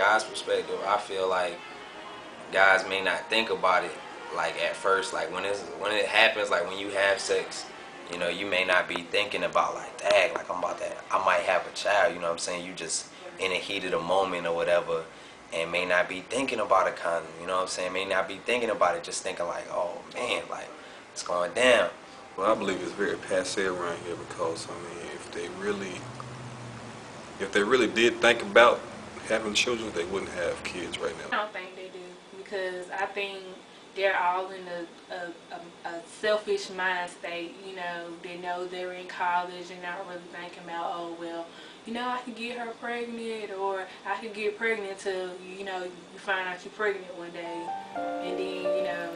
guy's perspective, I feel like guys may not think about it like at first, like when it happens, like when you have sex, you know, you may not be thinking about like, dang, like I might have a child, you know what I'm saying? You just in the heat of the moment or whatever, and may not be thinking about a condom, you know what I'm saying? May not be thinking about it, just thinking like, oh man, like it's going down. Well, I believe it's very passe around here because, I mean, if they really did think about having children, they wouldn't have kids right now. I don't think they do, because I think they're all in a selfish mind state. You know, they know they're in college and not really thinking about, oh well, you know, I could get her pregnant, or I could get pregnant till, you know, you find out you're pregnant one day, and then, you know,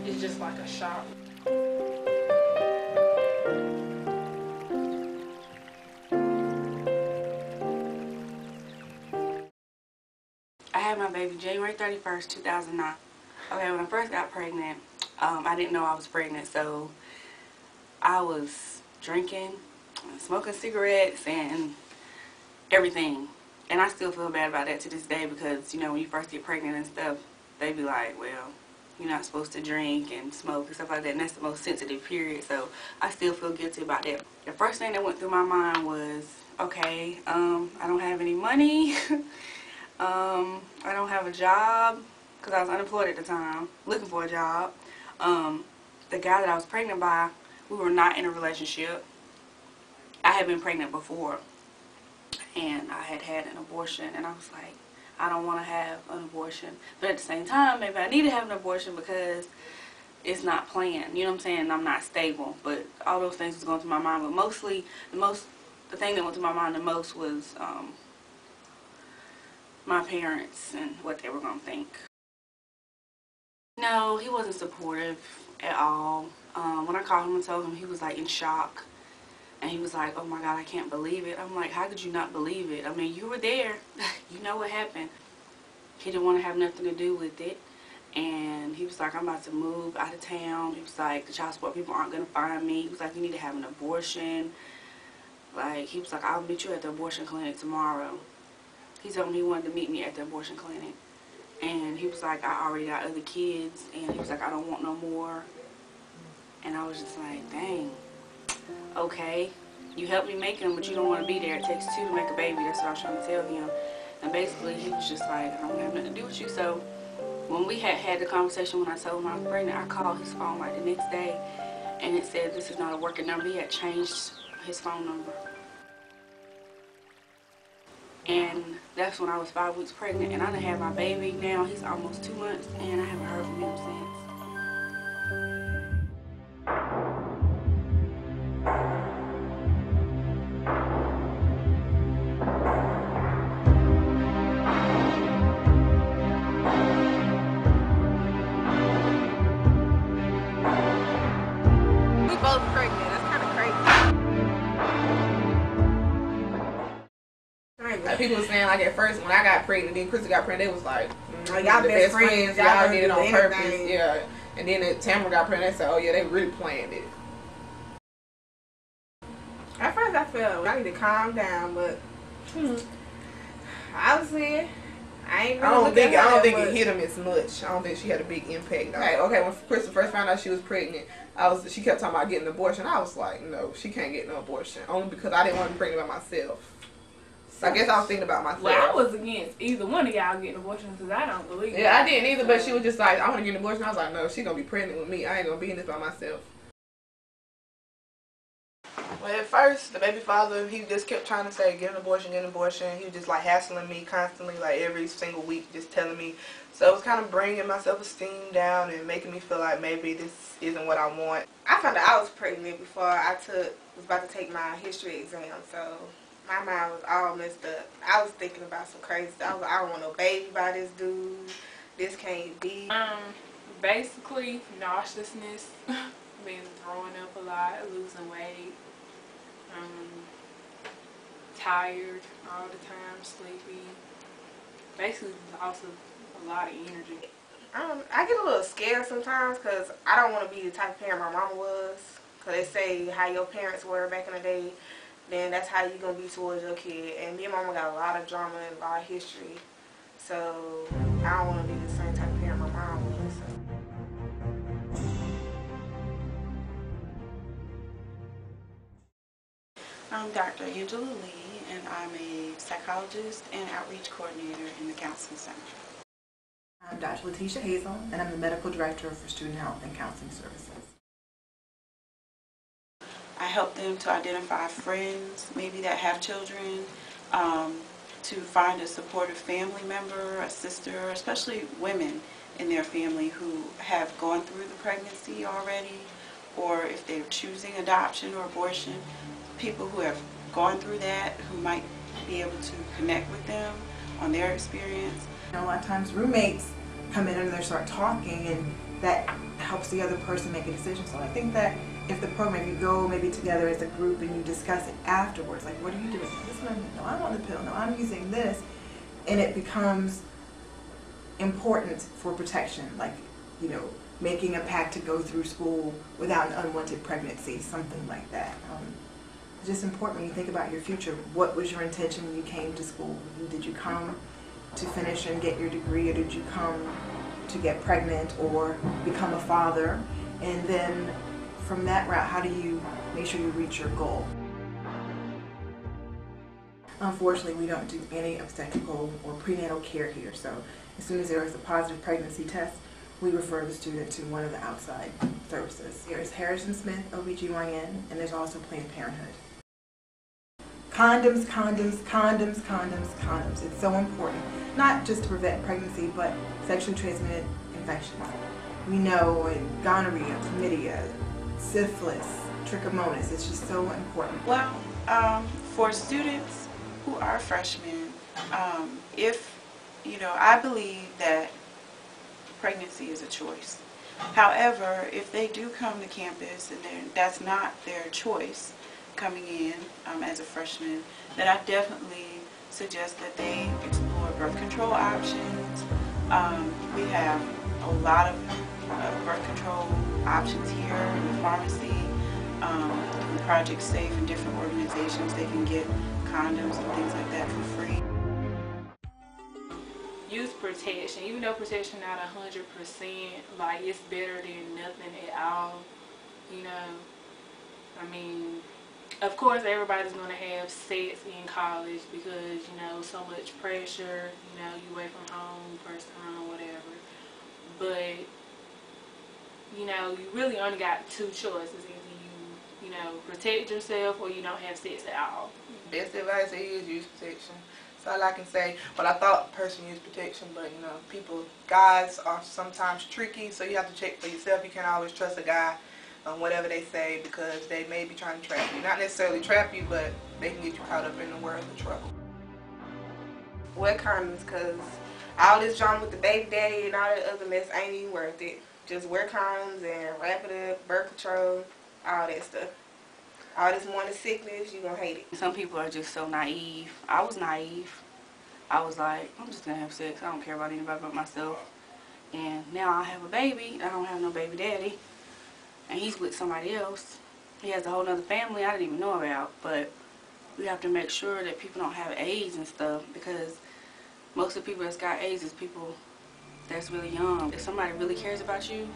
it's just like a shock. I had my baby January 31st, 2009. Okay, when I first got pregnant, I didn't know I was pregnant, so I was drinking, smoking cigarettes, and everything. And I still feel bad about that to this day because, you know, when you first get pregnant and stuff, they be like, well, you're not supposed to drink and smoke and stuff like that, and that's the most sensitive period, so I still feel guilty about that. The first thing that went through my mind was, okay, I don't have any money. I don't have a job because I was unemployed at the time, looking for a job. The guy that I was pregnant by, we were not in a relationship. I had been pregnant before, and I had had an abortion, and I was like, I don't want to have an abortion. But at the same time, maybe I need to have an abortion because it's not planned. You know what I'm saying? I'm not stable. But all those things was going through my mind. But mostly, the thing that went through my mind the most was my parents and what they were going to think. No, he wasn't supportive at all. When I called him and told him, he was like in shock. And he was like, oh my God, I can't believe it. I'm like, how could you not believe it? I mean, you were there. You know what happened. He didn't want to have nothing to do with it. And he was like, I'm about to move out of town. He was like, the child support people aren't going to find me. He was like, you need to have an abortion. Like, he was like, I'll meet you at the abortion clinic tomorrow. He told me he wanted to meet me at the abortion clinic. And he was like, I already got other kids. And he was like, I don't want no more. And I was just like, dang. Okay, you helped me make him, but you don't want to be there. It takes two to make a baby. That's what I was trying to tell him. And basically, he was just like, I don't have nothing to do with you. So when we had the conversation, when I told him I was pregnant, I called his phone like the next day, and it said this is not a working number. He had changed his phone number. And that's when I was 5 weeks pregnant, and I done had my baby now. He's almost 2 months, and I haven't heard from him since. We both pregnant. That's kind of crazy. Like people were saying, like at first when I got pregnant, then Krista got pregnant, they was like, y'all the best friends, y'all did it on purpose, anything. yeah. And then Tamara got pregnant, they said, oh yeah, they really planned it. At first I felt I need to calm down, but obviously I ain't really I don't think it hit him as much. I don't think she had a big impact. Okay, when Krista first found out she was pregnant, she kept talking about getting an abortion. I was like, no, she can't get no abortion. Only because I didn't want to be pregnant by myself. So I guess I was thinking about myself. Well, I was against either one of y'all getting abortions because I don't believe it. Yeah, I didn't either, but she was just like, I want to get an abortion. I was like, no, she's going to be pregnant with me. I ain't going to be in this by myself. Well, at first, the baby father, he just kept trying to say, get an abortion, get an abortion. He was just like hassling me constantly, like every single week, just telling me. So it was kind of bringing my self-esteem down and making me feel like maybe this isn't what I want. I found out I was pregnant before I was about to take my history exam, so my mind was all messed up. I was thinking about some crazy stuff. I was like, I don't want no baby by this dude. This can't be. Basically, nauseousness, been throwing up a lot, losing weight, tired all the time, sleepy. Basically, also a lot of energy. I get a little scared sometimes because I don't want to be the type of parent my mama was. Because they say how your parents were back in the day. then that's how you gonna be towards your kid. And me and mama got a lot of drama and a lot of history, so I don't want to be the same type of parent my mom was. So. I'm Dr. Angela Lee, and I'm a psychologist and outreach coordinator in the Counseling Center. I'm Dr. Letitia Hazel, and I'm the Medical Director for Student Health and Counseling Services. I help them to identify friends, maybe that have children, to find a supportive family member, a sister, especially women in their family who have gone through the pregnancy already, or if they're choosing adoption or abortion, people who have gone through that who might be able to connect with them on their experience. You know, a lot of times roommates come in and they start talking, and that helps the other person make a decision. So I think that if the program, you go maybe together as a group and you discuss it afterwards, like, what are you doing? This one, no, I'm on the pill. No, I'm using this, and it becomes important for protection, like, you know, making a pact to go through school without an unwanted pregnancy, something like that. It's just important when you think about your future. What was your intention when you came to school? Did you come to finish and get your degree, or did you come to get pregnant or become a father? And then from that route, how do you make sure you reach your goal? Unfortunately, we don't do any obstetrical or prenatal care here, so as soon as there is a positive pregnancy test, we refer the student to one of the outside services. There's Harrison Smith, OBGYN, and there's also Planned Parenthood. Condoms, condoms, condoms, condoms, condoms. It's so important, not just to prevent pregnancy, but sexually transmitted infections. We know gonorrhea, chlamydia, syphilis, trichomonas. It's just so important. Well, for students who are freshmen, I believe that pregnancy is a choice. However, if they do come to campus and that's not their choice coming in as a freshman, then I definitely suggest that they explore birth control options. We have a lot of birth control options here in the pharmacy. Through Project Safe and different organizations, they can get condoms and things like that for free. Use protection. Even though protection not 100%, like, it's better than nothing at all. You know, I mean, of course everybody's going to have sex in college because, you know, so much pressure, you know, you away from home, first time, whatever. But, you know, you really only got two choices. Either you know, protect yourself, or you don't have sex at all. Best advice is use protection. That's all I can say. But I thought person used protection, but you know, guys are sometimes tricky, so you have to check for yourself. You can't always trust a guy on whatever they say, because they may be trying to trap you. Not necessarily trap you, but they can get you caught up in the world of trouble. Wear condoms, because all this drama with the baby daddy and all that other mess ain't even worth it. Just wear condoms and wrap it up, birth control, all that stuff. All this morning sickness, you're going to hate it. Some people are just so naive. I was naive. I was like, I'm just going to have sex. I don't care about anybody but myself. And now I have a baby. I don't have no baby daddy. And he's with somebody else. He has a whole other family I didn't even know about. But we have to make sure that people don't have AIDS and stuff, because most of the people that's got AIDS is people that's really young. If somebody really cares about you,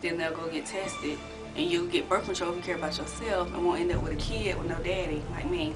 then they'll go get tested. And you'll get birth control if you care about yourself, and won't end up with a kid with no daddy like me.